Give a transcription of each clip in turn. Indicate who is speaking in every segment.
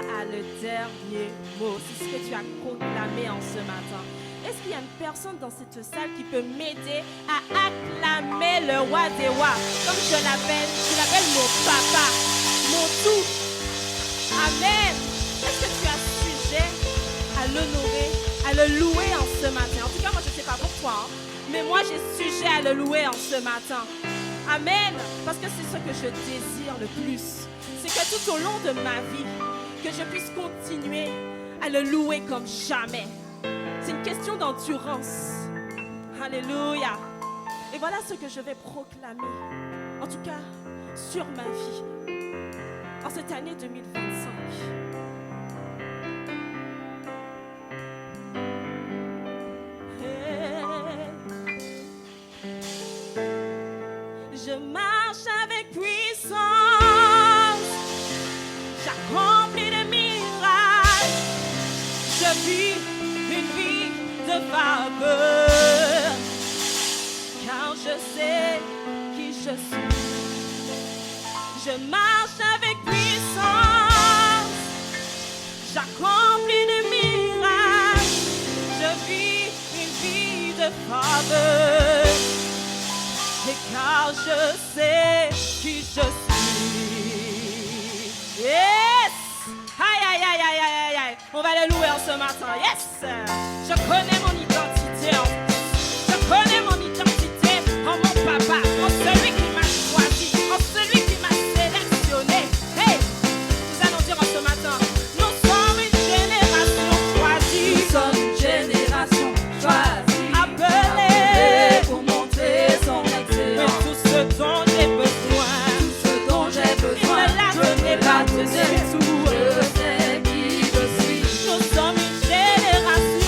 Speaker 1: a le dernier mot. C'est ce que tu as proclamé en ce matin. Est-ce qu'il y a une personne dans cette salle qui peut m'aider à acclamer le roi des rois? Comme je l'appelle mon papa, mon tout. Amen. Est-ce que tu as sujet à l'honorer, à le louer en ce matin? En tout cas, moi, je ne sais pas pour toi, hein, mais moi, j'ai sujet à le louer en ce matin. Amen. Parce que c'est ce que je désire le plus. C'est que tout au long de ma vie, que je puisse continuer à le louer comme jamais. C'est une question d'endurance. Alléluia. Et voilà ce que je vais proclamer, en tout cas, sur ma vie, en cette année 2025. Je marche avec puissance, j'accomplis des miracles, je vis une vie de faveur, car je sais qui je suis. Je marche avec puissance, j'accomplis des miracles, je vis une vie de faveur. Et car je sais qui je suis. Yes! Aïe, aïe, aïe, aïe, aïe, aïe. On va le louer en ce matin. Yes! Je connais mon identité. Je connais mon identité en mon papa, en celui qui m'a choisi, en celui qui m'a sélectionné. Hey! Nous allons dire en ce matin, nous sommes une génération choisie.
Speaker 2: Nous sommes une génération choisie.
Speaker 1: Appelée
Speaker 2: pour montrer son excellence.
Speaker 1: tout ce dont j'ai besoin,
Speaker 2: Tout ce dont j'ai besoin,
Speaker 1: il me l'a donné par-dessus tout.
Speaker 2: Je sais qui je suis.
Speaker 1: Nous sommes une génération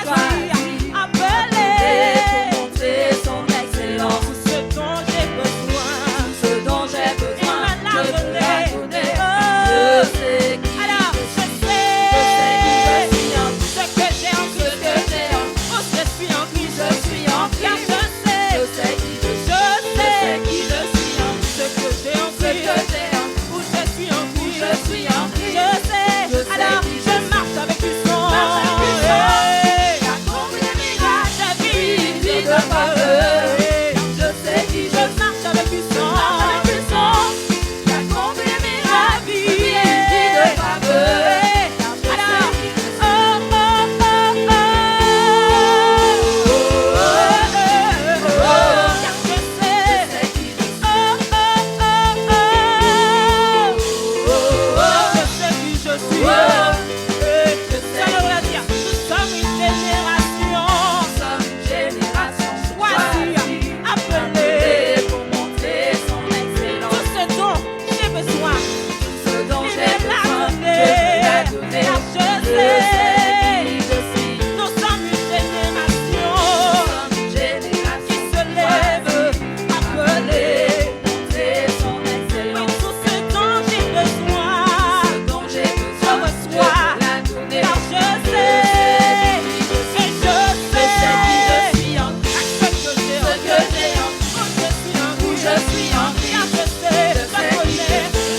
Speaker 1: choisie, appelée
Speaker 2: pour montrer son excellence.
Speaker 1: tout ce dont j'ai besoin,
Speaker 2: Tout ce dont j'ai besoin,
Speaker 1: il me l'a
Speaker 2: je peux la
Speaker 1: donné.
Speaker 2: donner.
Speaker 1: Oh.
Speaker 2: Je sais qui
Speaker 1: Alors,
Speaker 2: je
Speaker 1: je
Speaker 2: suis.
Speaker 1: sais
Speaker 2: Je sais qui je suis en
Speaker 1: ce que j'ai en
Speaker 2: Ce que j'ai en
Speaker 1: oh, je suis en Christ,
Speaker 2: je suis en
Speaker 1: car
Speaker 2: Christ.
Speaker 1: je sais
Speaker 2: Je sais qui je suis.
Speaker 1: je sais
Speaker 2: qui je suis en
Speaker 1: ce que j'ai en
Speaker 2: Ce que
Speaker 1: Christ,
Speaker 2: j'ai en
Speaker 1: où je suis en Christ,
Speaker 2: je suis en Christ.
Speaker 1: je sais,
Speaker 2: Je sais
Speaker 1: alors
Speaker 2: qui je
Speaker 1: je
Speaker 2: suis.
Speaker 1: marche avec puissance,
Speaker 2: Marche avec puissance.
Speaker 1: Hey.
Speaker 2: J'accomplis des miracles.
Speaker 1: Je vis une vie
Speaker 2: de faveur.
Speaker 1: Hey.
Speaker 2: Je sais qui je
Speaker 1: Je
Speaker 2: suis.
Speaker 1: marche avec puissance,
Speaker 2: Marche avec puissance. J'accomplis des miracles.
Speaker 1: vie
Speaker 2: Une vie de faveur.
Speaker 1: Hey.
Speaker 2: Car je
Speaker 1: Alors,
Speaker 2: sais qui je suis.
Speaker 1: car je sais,
Speaker 2: Je sais qui je suis.
Speaker 1: je sais qui je suis. Ça veut dire, nous sommes une génération
Speaker 2: Nous sommes une génération
Speaker 1: choisie,
Speaker 2: choisie,
Speaker 1: appelée
Speaker 2: pour montrer son excellence.
Speaker 1: tout ce dont j'ai besoin.
Speaker 2: Ce dont
Speaker 1: Il
Speaker 2: j'ai
Speaker 1: me l'a
Speaker 2: besoin,
Speaker 1: donné,
Speaker 2: je peux la donner.
Speaker 1: car je
Speaker 2: Je
Speaker 1: sais.
Speaker 2: sais qui je suis.
Speaker 1: Nous sommes une génération
Speaker 2: Nous sommes une génération
Speaker 1: qui se lève, appelée.
Speaker 2: montrer son
Speaker 1: Oui,
Speaker 2: excellence.
Speaker 1: tout ce dont j'ai besoin,
Speaker 2: Ce dont j'ai besoin,
Speaker 1: je reçois,
Speaker 2: je peux la donner.
Speaker 1: car je sais, et je sais,
Speaker 2: Je sais qui je suis en
Speaker 1: ce que j'ai
Speaker 2: ce que j'ai en
Speaker 1: où je suis en
Speaker 2: où je suis en
Speaker 1: car je sais, je connais,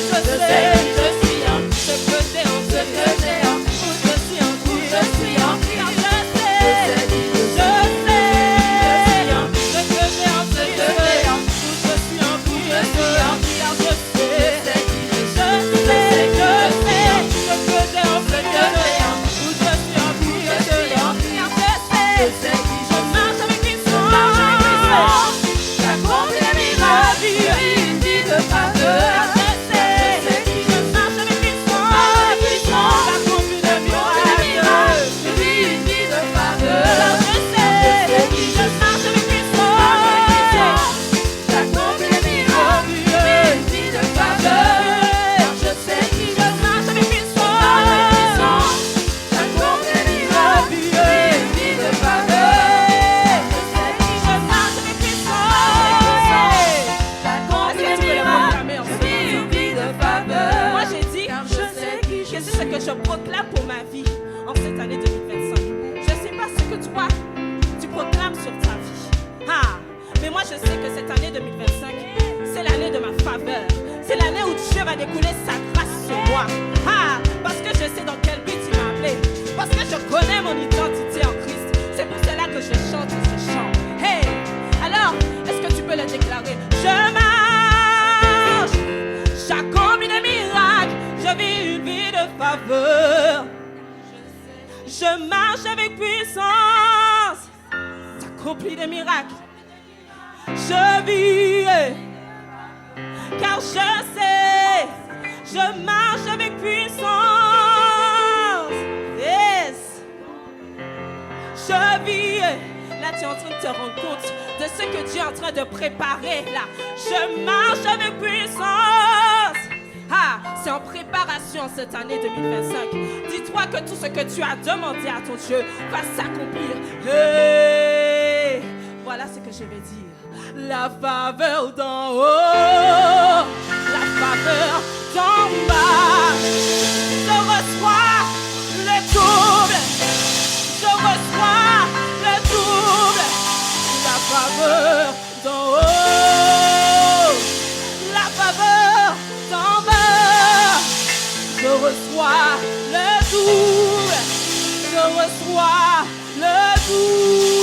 Speaker 2: je sais qui je suis en
Speaker 1: ce que j'ai en
Speaker 2: ce que j'ai en
Speaker 1: où je suis en
Speaker 2: où je suis en
Speaker 1: car je
Speaker 2: je
Speaker 1: sais,
Speaker 2: sais qui je
Speaker 1: je sais,
Speaker 2: suis.
Speaker 1: ce que j'ai en
Speaker 2: Ce que j'ai en
Speaker 1: où je suis en
Speaker 2: je suis en
Speaker 1: car je sais.
Speaker 2: je sais qui je suis.
Speaker 1: Je sais ce que j'ai en
Speaker 2: Ce que j'ai en
Speaker 1: où je suis en
Speaker 2: je suis en
Speaker 1: car
Speaker 2: je
Speaker 1: je sais,
Speaker 2: sais qui je
Speaker 1: je
Speaker 2: suis.
Speaker 1: marche avec
Speaker 2: Marche avec
Speaker 1: puissance.
Speaker 2: puissance. J'accomplis des miracles. Une vie de faveur.
Speaker 1: Je sais, je marche avec puissance. J'accomplis des miracles.
Speaker 2: Une vie de faveur.
Speaker 1: Je sais, je marche avec puissance.
Speaker 2: J'accomplis des miracles. Une vie de faveur. Je sais qui
Speaker 1: Je marche avec puissance.
Speaker 2: j'accomplis des miracles. Une vie de faveur. Je sais qui
Speaker 1: Je marche avec puissance.
Speaker 2: j'accomplis des miracles. Une vie de faveur.
Speaker 1: Moi j'ai dit,
Speaker 2: Car
Speaker 1: je sais
Speaker 2: qui
Speaker 1: que c'est ce que je proclame pour ma vie en cette année 2025. Je ne sais pas ce que toi, tu proclames sur ta vie. Ah, mais moi je sais que cette année 2025, c'est l'année de ma faveur. C'est l'année où Dieu va découler sa grâce sur moi. Ah, parce que je sais dans quel but il m'a appelé. Parce que je connais mon identité en Christ. C'est pour cela que je chante ce chant. Hey, alors, est-ce que tu peux le déclarer? Je marche, j'accomplis des miracles, je vis une vie de faveur. Je marche avec puissance, j'accomplis des miracles. Je vis, car je sais, je marche avec puissance. Yes. Je vis. Là, tu es en train de te rendre compte de ce que Dieu est en train de préparer. Là, je marche avec puissance. Ah, c'est en préparation cette année 2025. Dis-toi que tout ce que tu as demandé à ton Dieu va s'accomplir. Hey, voilà ce que je vais dire. La faveur d'en haut, la faveur d'en bas. Je reçois le double. Je reçois le double. La faveur d'en haut, la faveur d'en bas. Je reçois le double. Je reçois le double.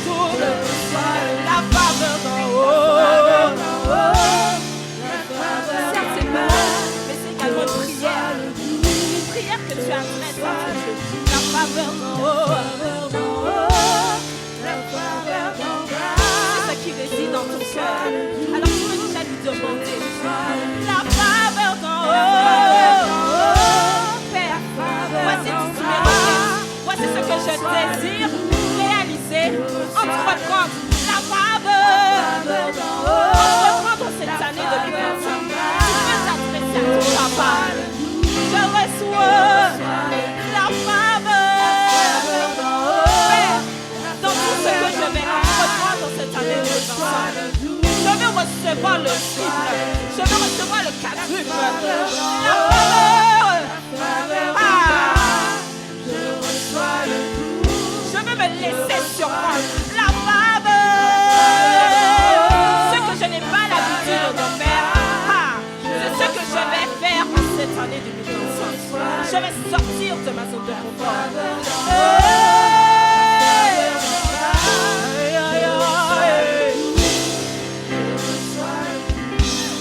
Speaker 1: double, la faveur d'en haut. Certes, c'est pas, mais c'est également une prière que tu as faite à Dieu. La faveur d'en haut. C'est ce qui réside dans ton cœur. Alors tu peux déjà lui demander la faveur d'en haut. Père, voici tout ce mérite. Voici ce que je désire réaliser. Entreprendre la faveur d'en haut. Entreprendre cette année de 2025. Tu peux t'adresser à ton papa. Je reçois la faveur d'en haut. Père, dans tout ce que je vais entreprendre dans cette année de 2025, je veux recevoir le triple. Je veux recevoir le quadruple. La faveur. Je veux me laisser surprendre. La faveur. Ce que je n'ai pas l'habitude de faire. C'est ce que je vais faire en cette année 2025. Je vais sortir de ma zone de confort.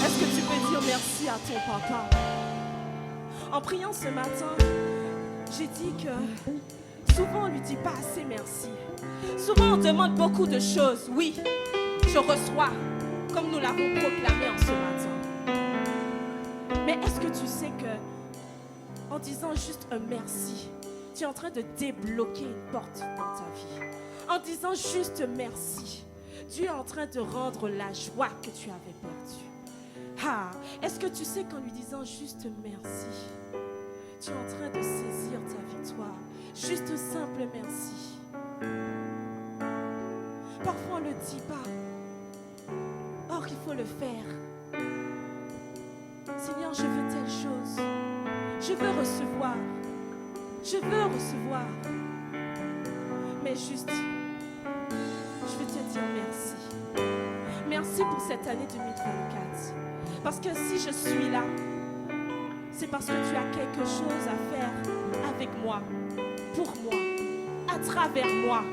Speaker 1: Est-ce que tu peux dire merci à ton papa? En priant ce matin, j'ai dit que souvent on ne lui dit pas assez merci. Souvent on demande beaucoup de choses. Oui, je reçois, comme nous l'avons proclamé en ce matin. Mais est-ce que tu sais que en disant juste un merci, tu es en train de débloquer une porte dans ta vie? En disant juste merci, Dieu est en train de rendre la joie que tu avais perdue. Est-ce que tu sais qu'en lui disant juste merci, tu es en train de saisir ta victoire? Juste un simple merci. Parfois on ne le dit pas. Or il faut le faire. Seigneur, je veux telle chose. Je veux recevoir. Je veux recevoir. Mais juste, je veux te dire merci. Merci pour cette année 2024. Parce que si je suis là, c'est parce que tu as quelque chose à faire avec moi, pour moi, à travers moi.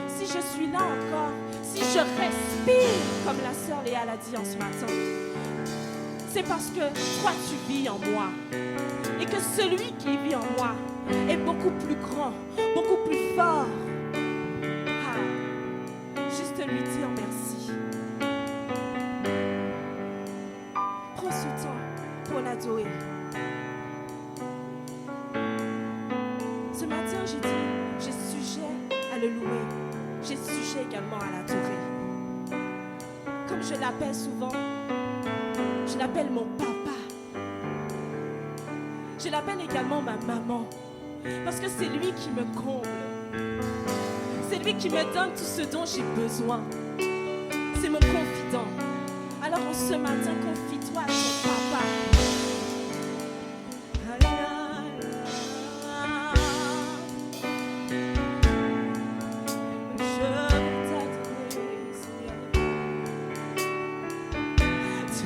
Speaker 1: Si je suis là encore, si je respire, comme la sœur Léa l'a dit en ce matin, c'est parce que toi tu vis en moi. Et que celui qui vit en moi est beaucoup plus grand, beaucoup plus fort. Juste lui dire merci. Prends ce temps pour l'adorer. Ce matin, j'ai dit, j'ai sujet à le louer. J'ai sujet également à l'adorer. Comme je l'appelle souvent, je l'appelle mon papa. Je l'appelle également ma maman. Parce que c'est lui qui me comble. C'est lui qui me donne tout ce dont j'ai besoin. C'est mon confident. Alors en ce matin, confie-toi à ton papa.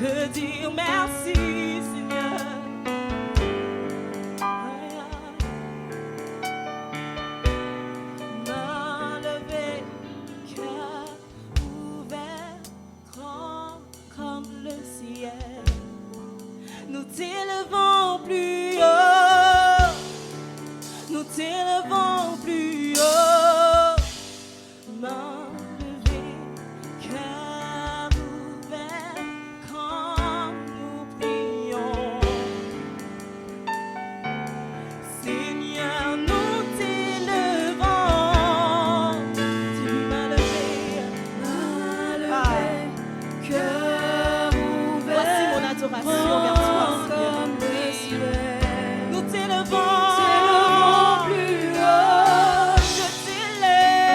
Speaker 1: Te dire merci, Seigneur. Main levée, cœur ouvert, grand comme le ciel. Nous t'élevons plus haut. Nous t'élevons plus haut. Main plus haut, je t'élève.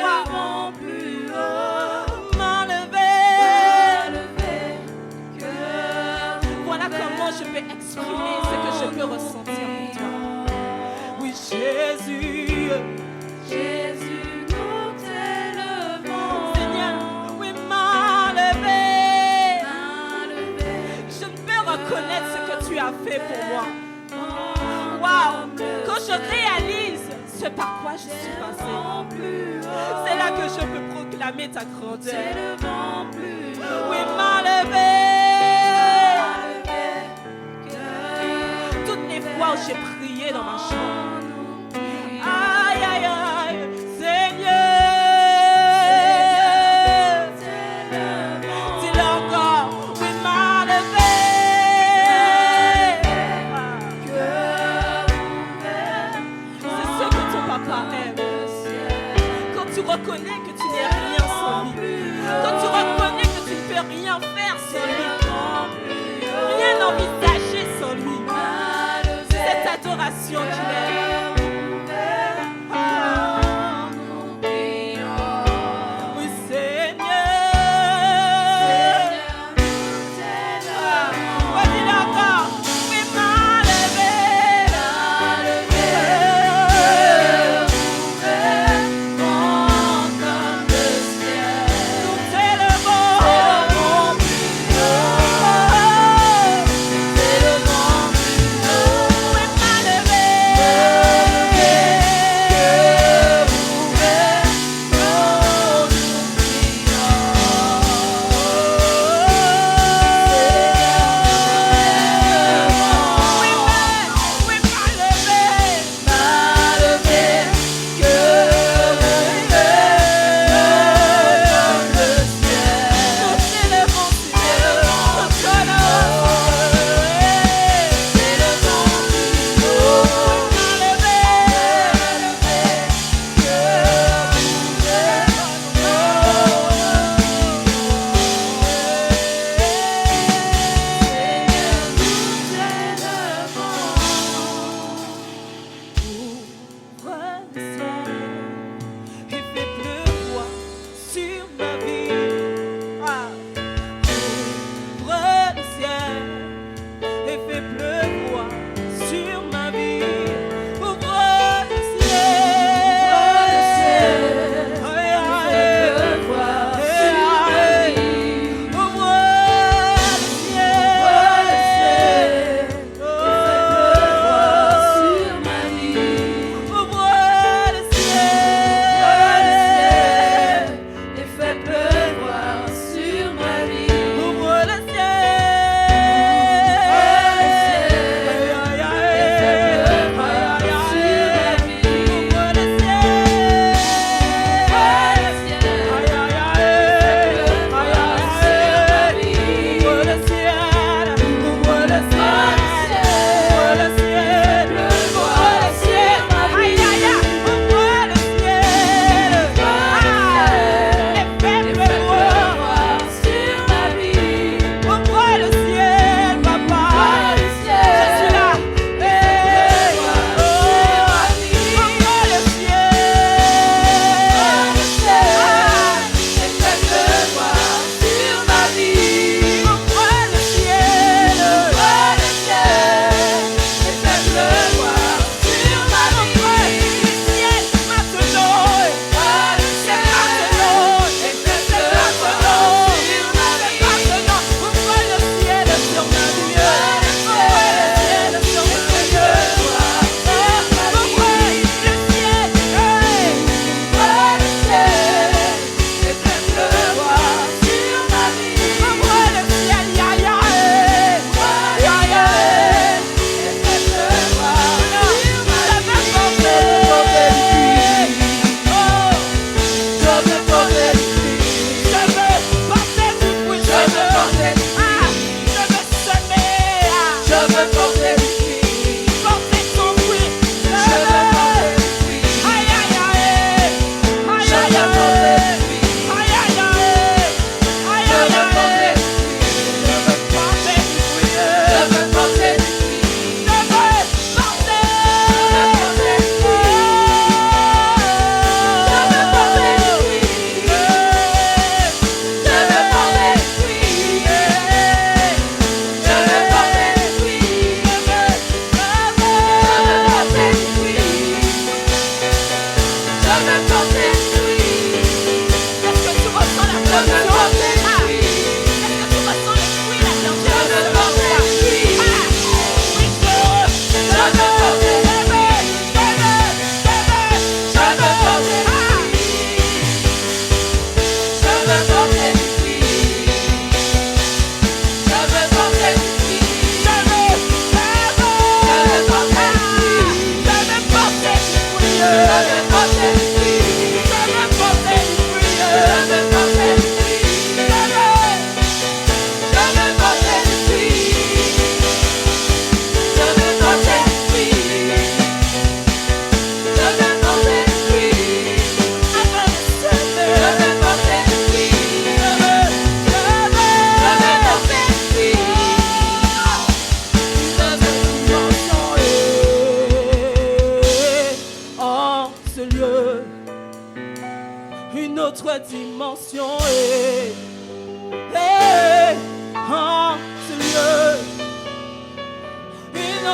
Speaker 1: pouvoir
Speaker 2: plus haut,
Speaker 1: m'enlever.
Speaker 2: que
Speaker 1: Voilà comment je peux exprimer ce que je peux ressentir pour toi. Oui, Jésus.
Speaker 2: Jésus, nous t'élevons.
Speaker 1: Seigneur, oui, m'enlever. Je ne peux reconnaître ce que tu as fait pour moi. Waouh! Quand je réalise ce par quoi je suis passée, c'est là que je peux proclamer ta grandeur. Oui, m'enlever. Toutes les fois où j'ai prié dans ma chambre. Aïe, aïe, aïe, Seigneur. Dis-le encore. Oui, m'enlever. C'est ce que ton papa aime. Quand tu reconnais que tu n'es rien sans lui. Quand tu reconnais que tu ne peux rien faire sans lui.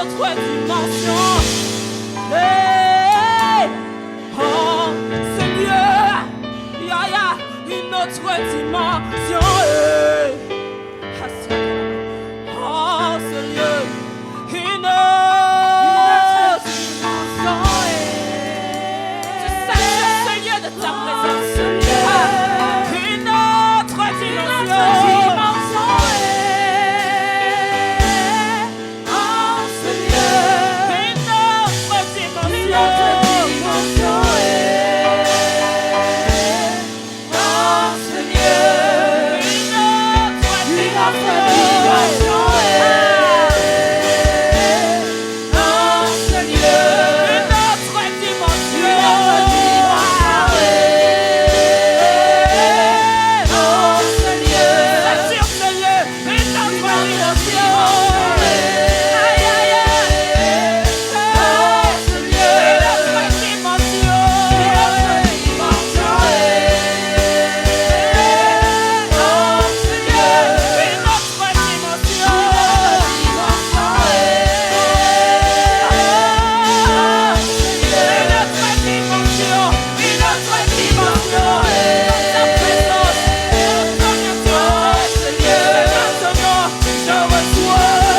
Speaker 1: autre dimension. Hey, oh, Seigneur, une autre dimension. Hey. Oh, Seigneur, une autre dimension. Tu saches, Seigneur, de ta présence. Une autre dimension. Je reçois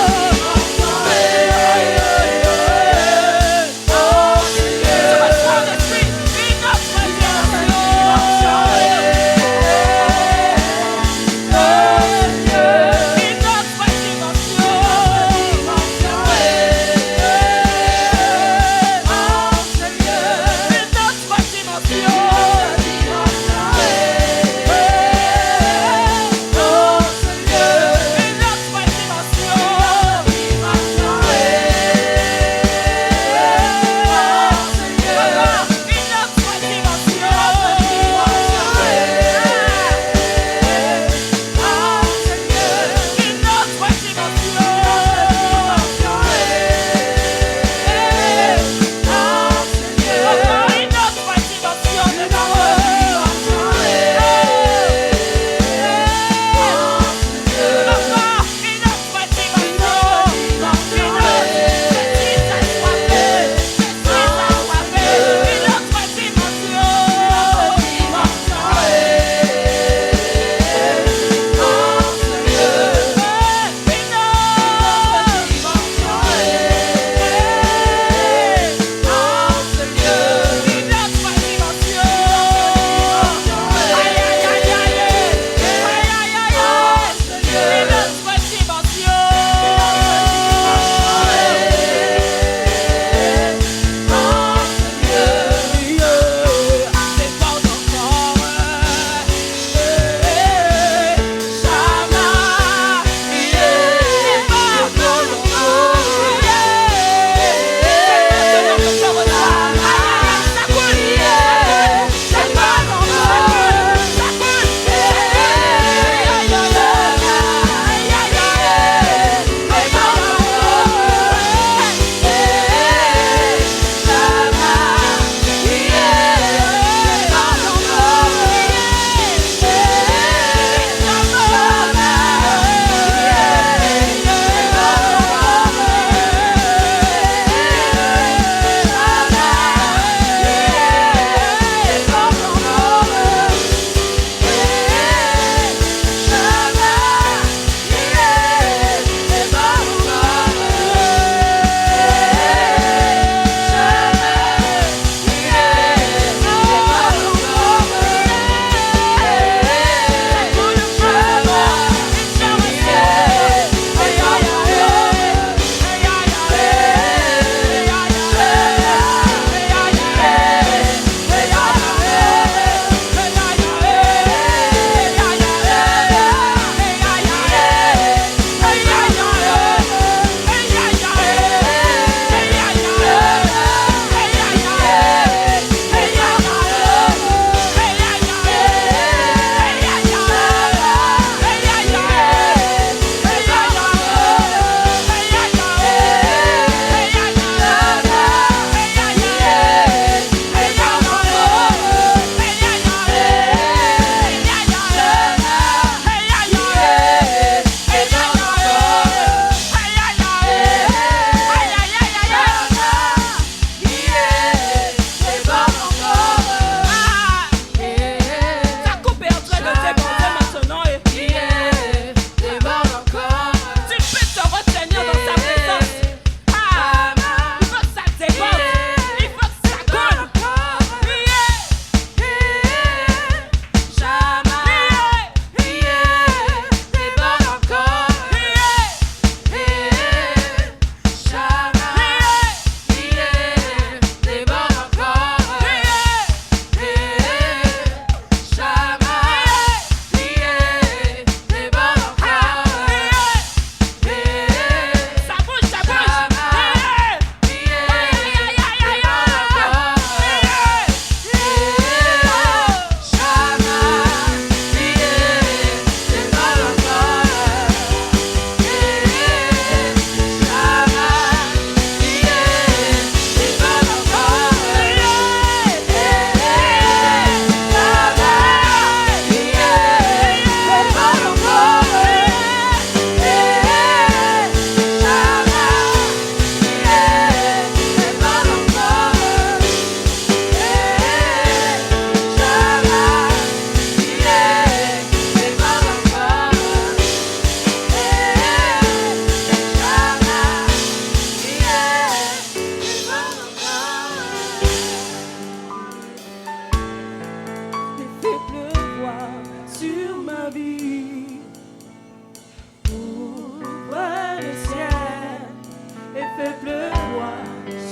Speaker 2: fais pleuvoir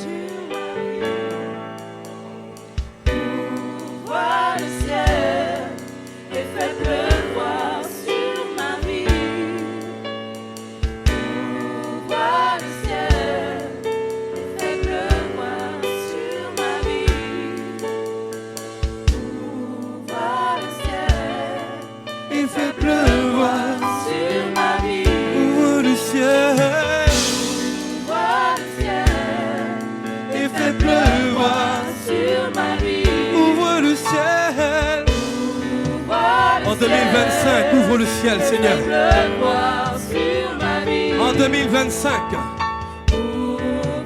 Speaker 2: sur ma vie. Ouvre le ciel et fais pleuvoir sur ma vie. Ouvre le ciel et fais pleuvoir sur ma vie. Ouvre le ciel
Speaker 3: Il fait pleuvoir
Speaker 2: sur ma vie.
Speaker 3: ouvre le ciel.
Speaker 2: Ouvre le ciel
Speaker 3: Il fait pleuvoir
Speaker 2: sur ma vie.
Speaker 3: ouvre le ciel.
Speaker 2: Ouvre le
Speaker 3: En 2025, ouvre le ciel, Seigneur.
Speaker 2: pleuvoir sur ma vie.
Speaker 3: En 2025,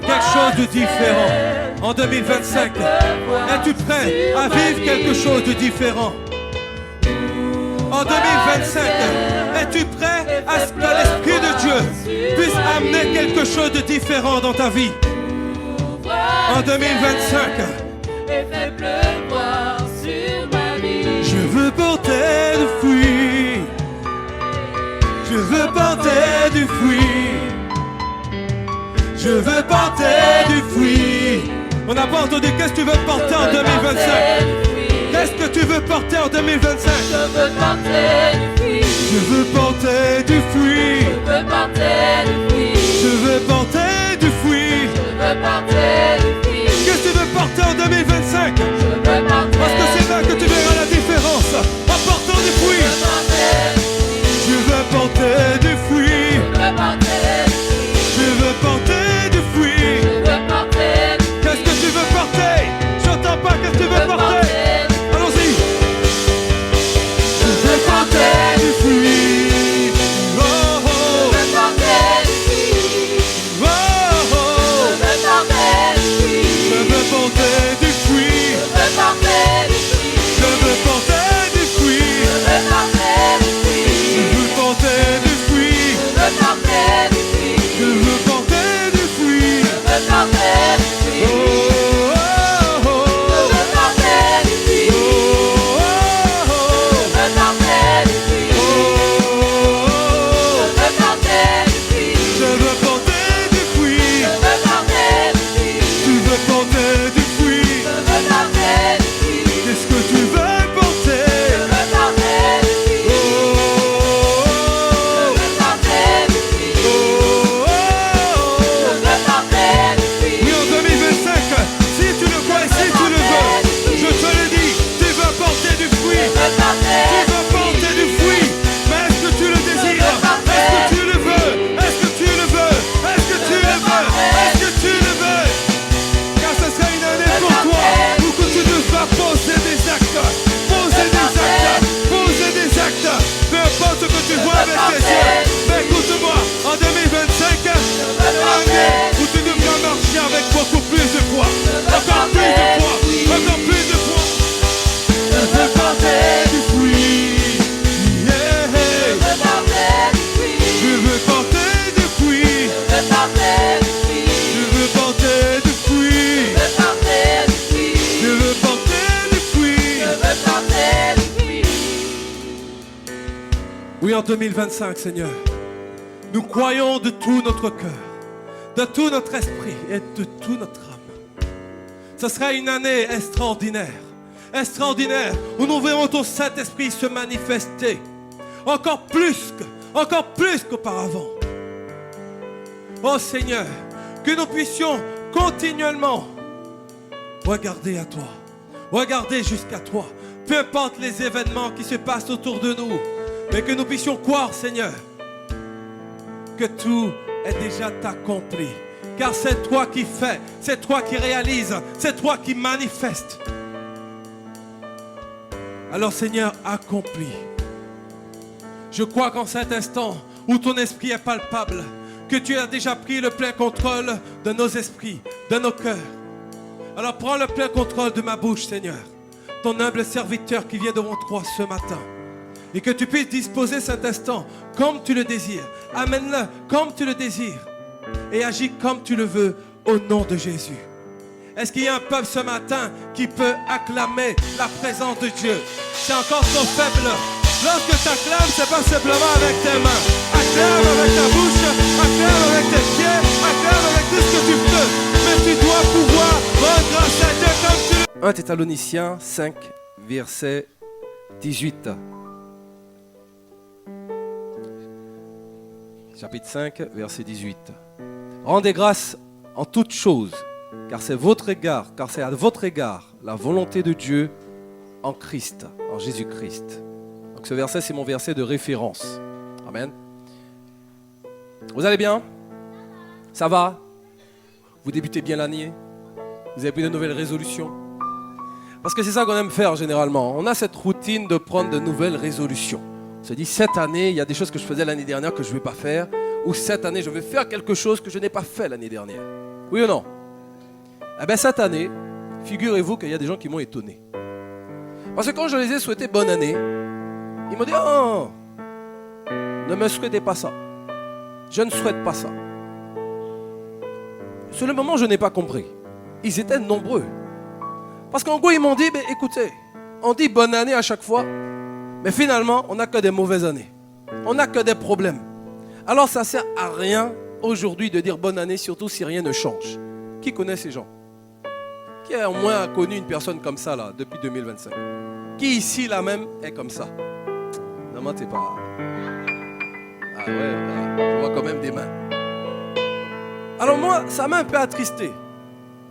Speaker 3: quelque chose de différent. En 2025, es-tu prêt à vivre quelque chose de différent? En 2025, es-tu prêt à ce que l'Esprit de Dieu puisse amener quelque chose de différent dans ta vie? En 2025,
Speaker 2: Et fais pleuvoir sur ma vie.
Speaker 3: je veux porter du fruit. Je veux porter du fruit. Je veux porter du fruit. On n'a pas entendu. Qu'est-ce que tu veux porter en 2025? Qu'est-ce que tu veux porter en 2025?
Speaker 2: Je veux porter du fruit.
Speaker 3: Je veux porter du fruit.
Speaker 2: Je veux porter du fruit.
Speaker 3: Je veux porter du fruit.
Speaker 2: Je veux porter du fruit.
Speaker 3: Qu'est-ce que tu veux porter en 2025?
Speaker 2: Je veux porter.
Speaker 3: Parce que c'est là que tu verras la différence. En portant du fruit. Je veux porter du fruit. Je veux porter du fruit. Qu'est-ce que tu veux porter? J'entends pas. Qu'est-ce que tu veux porter? Allons-y. Je veux porter du fruit. Oh, oh. Oh, oh. Je veux porter du fruit. Je veux porter du fruit. Je veux porter du fruit. Je veux porter du fruit. Oh, oh, oh. Oh, oh, Je veux porter du fruit. Tu veux porter du fruit. Qu'est-ce que tu veux porter? Oh, oh, oh, oh. Oui, en 2025, si tu le crois et si tu le veux, je te le dis, tu veux porter du fruit. Tu veux porter du fruit. Mais est-ce que tu le désires? Est-ce que tu le veux? Est-ce que tu le veux? Est-ce que tu le veux? Est-ce que tu le veux? Car ce sera une année pour toi où que tu devras poser des actes. Poser des actes. Poser des actes. Peu importe ce que tu vois avec tes yeux. Mais écoute-moi, en 2025, c'est l'année où tu devras marcher avec beaucoup plus de foi. Encore plus de foi. Encore plus de foi. Je veux porter du fruit. Yeah. Je veux porter du fruit. Je veux porter du fruit. Je veux porter du fruit. Oui, en 2025, Seigneur, nous croyons de tout notre cœur, de tout notre esprit et de toute notre âme. Ce sera une année extraordinaire, extraordinaire, où nous verrons ton Saint-Esprit se manifester encore plus qu'auparavant. Oh Seigneur, que nous puissions continuellement regarder à toi, regarder jusqu'à toi, peu importe les événements qui se passent autour de nous, mais que nous puissions croire, Seigneur, que tout est déjà accompli. Car c'est toi qui fais, c'est toi qui réalises, c'est toi qui manifeste. Alors Seigneur, accomplis. Je crois qu'en cet instant où ton esprit est palpable, que tu as déjà pris le plein contrôle de nos esprits, de nos cœurs. Alors prends le plein contrôle de ma bouche, Seigneur, ton humble serviteur qui vient devant toi ce matin. Et que tu puisses disposer cet instant comme tu le désires. Amène-le comme tu le désires. Et agis comme tu le veux au nom de Jésus. Est-ce qu'il y a un peuple ce matin qui peut acclamer la présence de Dieu? C'est encore trop faible. Lorsque tu acclames, c'est pas simplement avec tes mains. Acclame avec ta bouche, acclame avec tes pieds, acclame avec tout ce que
Speaker 4: 1 Thessaloniciens 5, verset 18. Chapitre 5, verset 18. Rendez grâce en toutes choses, car c'est à votre égard la volonté de Dieu en Christ, en Jésus-Christ. Donc ce verset, c'est mon verset de référence. Amen. Vous allez bien? Ça va? Vous débutez bien l'année? Vous avez pris de nouvelles résolutions? Parce que c'est ça qu'on aime faire généralement. On a cette routine de prendre de nouvelles résolutions. On se dit, cette année, il y a des choses que je faisais l'année dernière que je ne vais pas faire. Ou cette année, je vais faire quelque chose que je n'ai pas fait l'année dernière. Oui ou non? Eh bien, cette année, figurez-vous qu'il y a des gens qui m'ont étonné. Parce que quand je les ai souhaité bonne année, ils m'ont dit, oh, ne me souhaitez pas ça. Je ne souhaite pas ça. Sur le moment, je n'ai pas compris. Ils étaient nombreux. Parce qu'en gros, ils m'ont dit, écoutez, on dit bonne année à chaque fois, mais finalement, on n'a que des mauvaises années. On n'a que des problèmes. Alors, ça ne sert à rien aujourd'hui de dire bonne année, surtout si rien ne change. Qui connaît ces gens? Qui a au moins connu une personne comme ça, là, depuis 2025? Qui ici, là même, est comme ça? Non, moi, t'es pas... Ah ouais, je vois quand même des mains. Alors moi, ça m'a un peu attristé.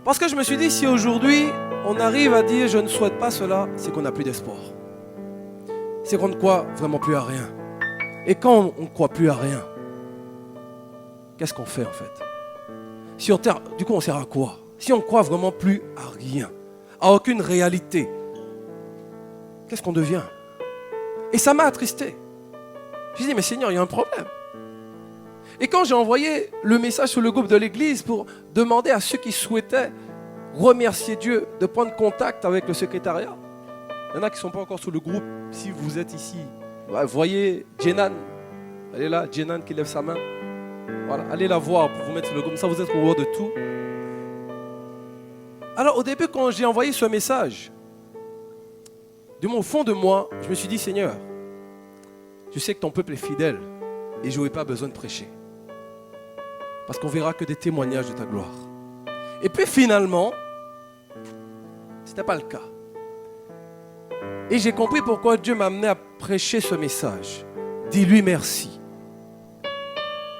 Speaker 4: Parce que je me suis dit, si aujourd'hui, on arrive à dire je ne souhaite pas cela, c'est qu'on n'a plus d'espoir. C'est qu'on ne croit vraiment plus à rien. Et quand on ne croit plus à rien, qu'est-ce qu'on fait en fait? Sur terre, du coup, on sert à quoi? Si on ne croit vraiment plus à rien, à aucune réalité, qu'est-ce qu'on devient? Et ça m'a attristé. Je me suis dit, mais Seigneur, il y a un problème. Et quand j'ai envoyé le message sur le groupe de l'église pour demander à ceux qui souhaitaient remercier Dieu de prendre contact avec le secrétariat, il y en a qui ne sont pas encore sur le groupe. Si vous êtes ici, voyez Jenan, elle est là, Jenan qui lève sa main. Voilà, allez la voir pour vous mettre sur le groupe, ça vous êtes au bord de tout. Alors au début, quand j'ai envoyé ce message, au fond de moi, je me suis dit, Seigneur, je sais que ton peuple est fidèle et je n'aurai pas besoin de prêcher. Parce qu'on verra que des témoignages de ta gloire. Et puis finalement, ce n'était pas le cas. Et j'ai compris pourquoi Dieu m'a amené à prêcher ce message. Dis-lui merci.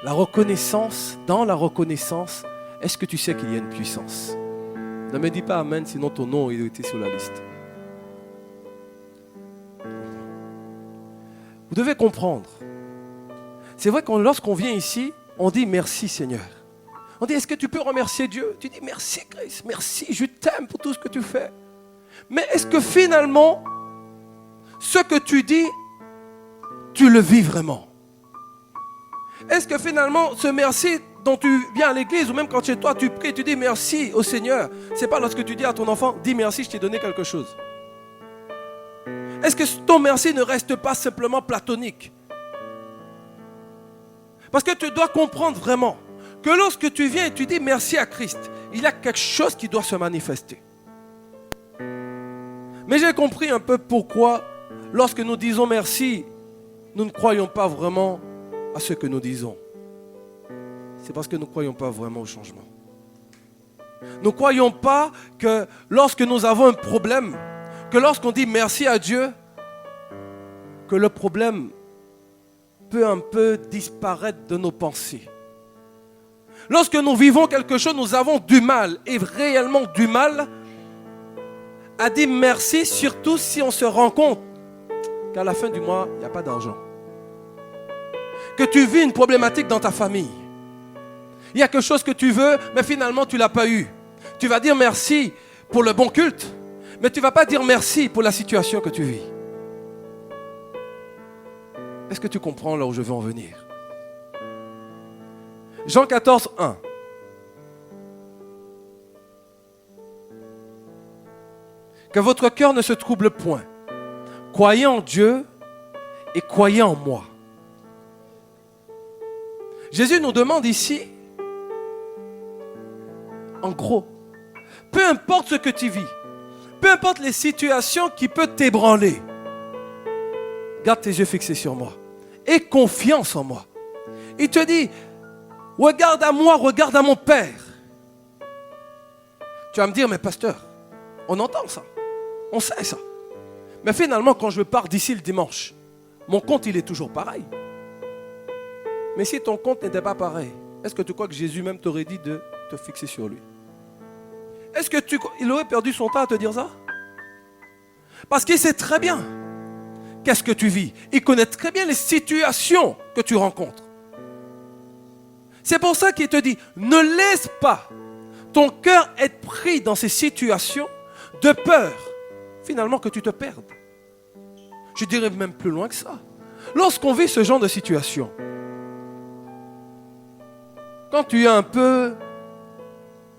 Speaker 4: La reconnaissance, dans la reconnaissance, est-ce que tu sais qu'il y a une puissance? Ne me dis pas amen, sinon ton nom il était sur la liste. Vous devez comprendre. C'est vrai que lorsqu'on vient ici, on dit merci Seigneur. On dit, est-ce que tu peux remercier Dieu? Tu dis, merci Christ, merci, je t'aime pour tout ce que tu fais. Mais est-ce que finalement, ce que tu dis, tu le vis vraiment? Est-ce que finalement, ce merci dont tu viens à l'église, ou même quand chez toi, tu pries, tu dis merci au Seigneur, c'est pas lorsque tu dis à ton enfant, dis merci, je t'ai donné quelque chose. Est-ce que ton merci ne reste pas simplement platonique? Parce que tu dois comprendre vraiment que lorsque tu viens et tu dis merci à Christ, il y a quelque chose qui doit se manifester. Mais j'ai compris un peu pourquoi, lorsque nous disons merci, nous ne croyons pas vraiment à ce que nous disons. C'est parce que nous ne croyons pas vraiment au changement. Nous ne croyons pas que lorsque nous avons un problème, que lorsqu'on dit merci à Dieu, que le problème peut un peu disparaître de nos pensées. Lorsque nous vivons quelque chose, nous avons du mal, et réellement du mal, à dire merci, surtout si on se rend compte qu'à la fin du mois, il n'y a pas d'argent. Que tu vis une problématique dans ta famille. Il y a quelque chose que tu veux, mais finalement tu ne l'as pas eu. Tu vas dire merci pour le bon culte, mais tu ne vas pas dire merci pour la situation que tu vis. Est-ce que tu comprends là où je veux en venir? Jean 14, 1. Que votre cœur ne se trouble point. Croyez en Dieu et croyez en moi. Jésus nous demande ici, en gros, peu importe ce que tu vis, peu importe les situations qui peuvent t'ébranler, garde tes yeux fixés sur moi. Aie confiance en moi. Il te dit, regarde à moi, regarde à mon Père. Tu vas me dire, mais pasteur, On entend ça. On sait ça. Mais finalement, quand je pars d'ici le dimanche, mon compte, il est toujours pareil. Mais si ton compte n'était pas pareil, est-ce que tu crois que Jésus même t'aurait dit de te fixer sur lui? Est-ce que il aurait perdu son temps à te dire ça? Parce qu'il sait très bien qu'est-ce que tu vis. Il connaît très bien les situations que tu rencontres. C'est pour ça qu'il te dit, ne laisse pas ton cœur être pris dans ces situations de peur, finalement, que tu te perdes. Je dirais même plus loin que ça. Lorsqu'on vit ce genre de situation, quand tu es un peu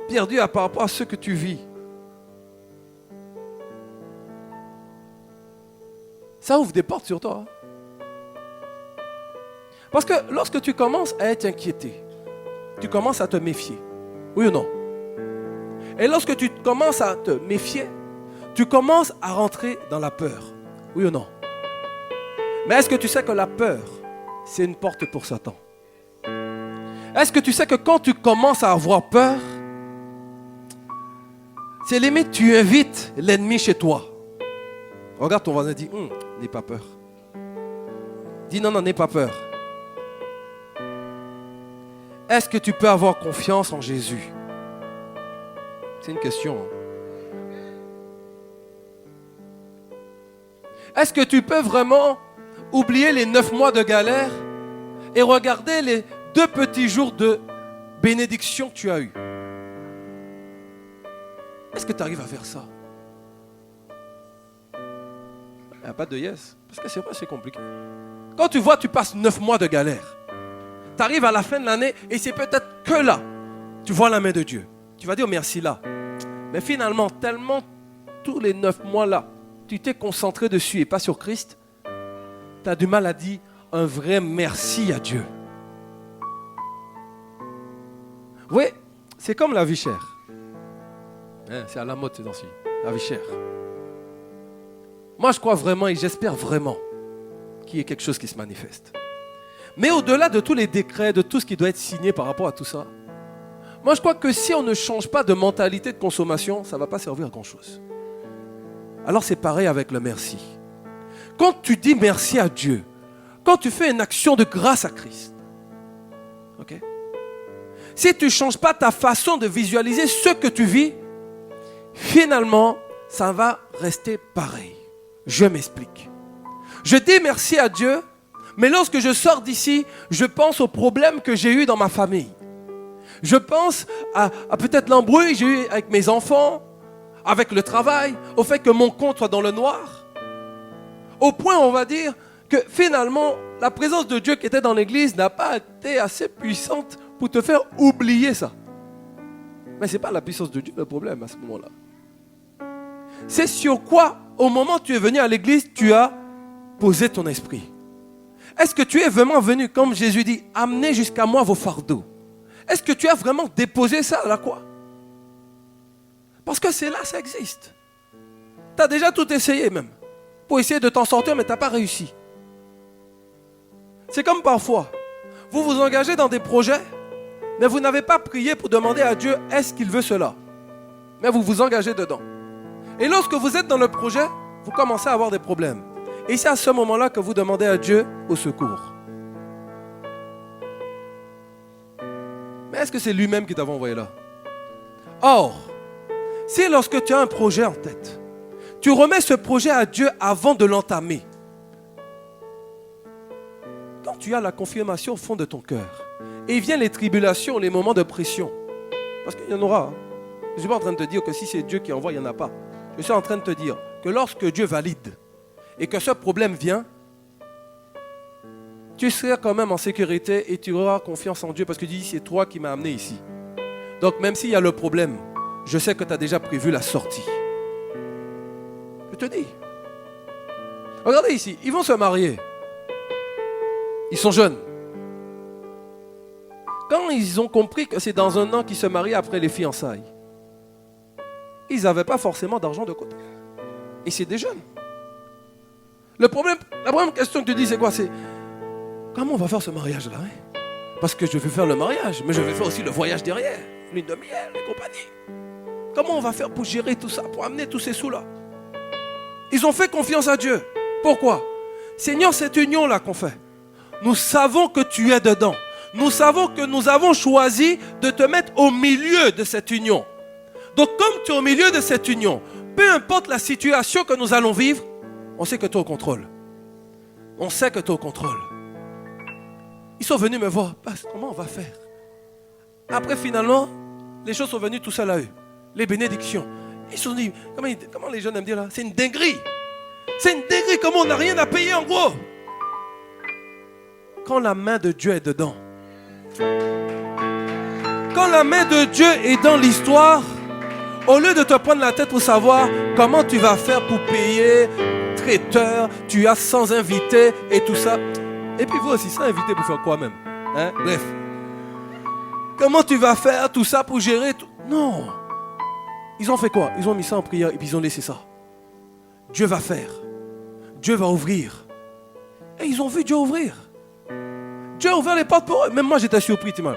Speaker 4: perdu par rapport à ce que tu vis, ça ouvre des portes sur toi. Parce que lorsque tu commences à être inquiété, tu commences à te méfier. Oui ou non? Et lorsque tu commences à te méfier, tu commences à rentrer dans la peur. Oui ou non? Mais est-ce que tu sais que la peur, c'est une porte pour Satan? Est-ce que tu sais que quand tu commences à avoir peur, c'est limite, tu invites l'ennemi chez toi. Regarde ton voisin et dis, n'aie pas peur. Dis non, n'aie pas peur. Est-ce que tu peux avoir confiance en Jésus? C'est une question. Est-ce que tu peux vraiment oublier les 9 mois de galère et regarder les 2 petits jours de bénédiction que tu as eus? Est-ce que tu arrives à faire ça? Il n'y a pas de yes. Parce que c'est vrai, c'est compliqué. Quand tu vois, tu passes 9 mois de galère. Tu arrives à la fin de l'année et c'est peut-être que là, tu vois la main de Dieu. Tu vas dire merci là. Mais finalement, tellement tous les 9 mois là, tu t'es concentré dessus et pas sur Christ, tu as du mal à dire un vrai merci à Dieu. Oui, c'est comme la vie chère. C'est à la mode ces temps-ci, la vie chère. Moi, je crois vraiment et j'espère vraiment qu'il y ait quelque chose qui se manifeste. Mais au-delà de tous les décrets, de tout ce qui doit être signé par rapport à tout ça, moi, je crois que si on ne change pas de mentalité de consommation, ça ne va pas servir à grand-chose. Alors, c'est pareil avec le merci. Quand tu dis merci à Dieu, quand tu fais une action de grâce à Christ, ok? Si tu ne changes pas ta façon de visualiser ce que tu vis, finalement, ça va rester pareil. Je m'explique. Je dis merci à Dieu, mais lorsque je sors d'ici, je pense aux problèmes que j'ai eus dans ma famille. Je pense à peut-être l'embrouille que j'ai eu avec mes enfants, avec le travail, au fait que mon compte soit dans le noir. Au point, on va dire, que finalement, la présence de Dieu qui était dans l'église n'a pas été assez puissante pour te faire oublier ça. Mais ce n'est pas la puissance de Dieu le problème à ce moment-là. C'est sur quoi, au moment où tu es venu à l'église, tu as posé ton esprit. Est-ce que tu es vraiment venu, comme Jésus dit, amenez jusqu'à moi vos fardeaux? Est-ce que tu as vraiment déposé ça à la croix? Parce que c'est là, ça existe. Tu as déjà tout essayé même, pour essayer de t'en sortir, mais tu n'as pas réussi. C'est comme parfois, vous vous engagez dans des projets, mais vous n'avez pas prié pour demander à Dieu, est-ce qu'il veut cela? Mais vous vous engagez dedans. Et lorsque vous êtes dans le projet, vous commencez à avoir des problèmes. Et c'est à ce moment-là que vous demandez à Dieu au secours. Mais est-ce que c'est lui-même qui t'avait envoyé là? Or, si lorsque tu as un projet en tête, tu remets ce projet à Dieu avant de l'entamer, quand tu as la confirmation au fond de ton cœur, et viennent les tribulations, les moments de pression, parce qu'il y en aura. Je ne suis pas en train de te dire que si c'est Dieu qui envoie, il n'y en a pas. Je suis en train de te dire que lorsque Dieu valide et que ce problème vient, tu seras quand même en sécurité et tu auras confiance en Dieu parce que tu dis, c'est toi qui m'as amené ici. Donc même s'il y a le problème, je sais que tu as déjà prévu la sortie. Je te dis. Regardez ici, ils vont se marier. Ils sont jeunes. Quand ils ont compris que c'est dans 1 an qu'ils se marient après les fiançailles, ils n'avaient pas forcément d'argent de côté. Et c'est des jeunes. La première question que tu dis, c'est quoi? C'est comment on va faire ce mariage-là, hein? Parce que je veux faire le mariage, mais je veux faire aussi le voyage derrière, lune de miel et compagnie. Comment on va faire pour gérer tout ça, pour amener tous ces sous-là? Ils ont fait confiance à Dieu. Pourquoi? Seigneur, cette union-là qu'on fait, nous savons que tu es dedans. Nous savons que nous avons choisi de te mettre au milieu de cette union. Donc comme tu es au milieu de cette union, peu importe la situation que nous allons vivre, on sait que tu es au contrôle. On sait que tu es au contrôle. Ils sont venus me voir. Comment on va faire? Après, finalement, les choses sont venues tout seules à eux. Les bénédictions. Ils se sont dit, comment les jeunes aiment dire là? C'est une dinguerie. C'est une dinguerie. Comment on n'a rien à payer en gros? Quand la main de Dieu est dedans. Quand la main de Dieu est dans l'histoire, au lieu de te prendre la tête pour savoir comment tu vas faire pour payer traiteur, tu as 100 invités et tout ça. Et puis vous aussi, 100 invités pour faire quoi même? Hein? Bref. Comment tu vas faire tout ça pour gérer tout? Non. Ils ont fait quoi? Ils ont mis ça en prière et puis ils ont laissé ça. Dieu va faire. Dieu va ouvrir. Et ils ont vu Dieu ouvrir. Dieu a ouvert les portes pour eux. Même moi j'étais surpris, Timal.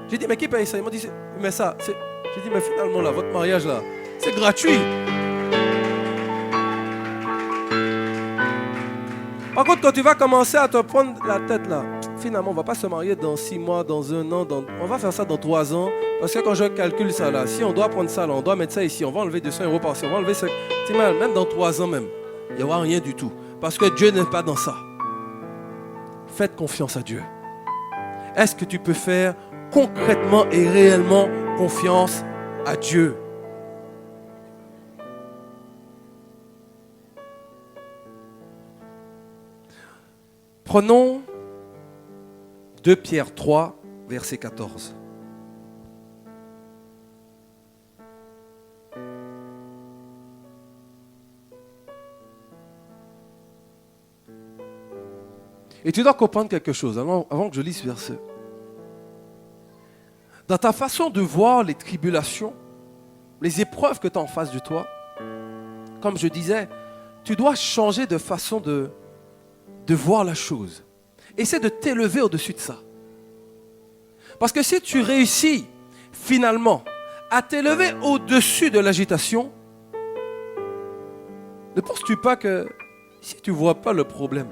Speaker 4: J'ai dit, mais qui paye ça? Ils m'ont dit, mais ça, c'est... J'ai dit, mais finalement là, votre mariage là, c'est gratuit. Par contre, quand tu vas commencer à te prendre la tête là, finalement, on ne va pas se marier dans 6 mois, dans 1 an, on va faire ça dans 3 ans. Parce que quand je calcule ça là, si on doit prendre ça là, on doit mettre ça ici, on va enlever 200 € par-ci, on va enlever ça. Timal, même dans 3 ans même, il n'y aura rien du tout. Parce que Dieu n'est pas dans ça. Faites confiance à Dieu. Est-ce que tu peux faire concrètement et réellement confiance à Dieu? Prenons 2 Pierre 3, verset 14. Et tu dois comprendre quelque chose avant que je lise ce verset. Dans ta façon de voir les tribulations, les épreuves que tu as en face de toi, comme je disais, tu dois changer de façon de voir la chose. Essaie de t'élever au-dessus de ça. Parce que si tu réussis finalement à t'élever au-dessus de l'agitation, ne penses-tu pas que si tu ne vois pas le problème,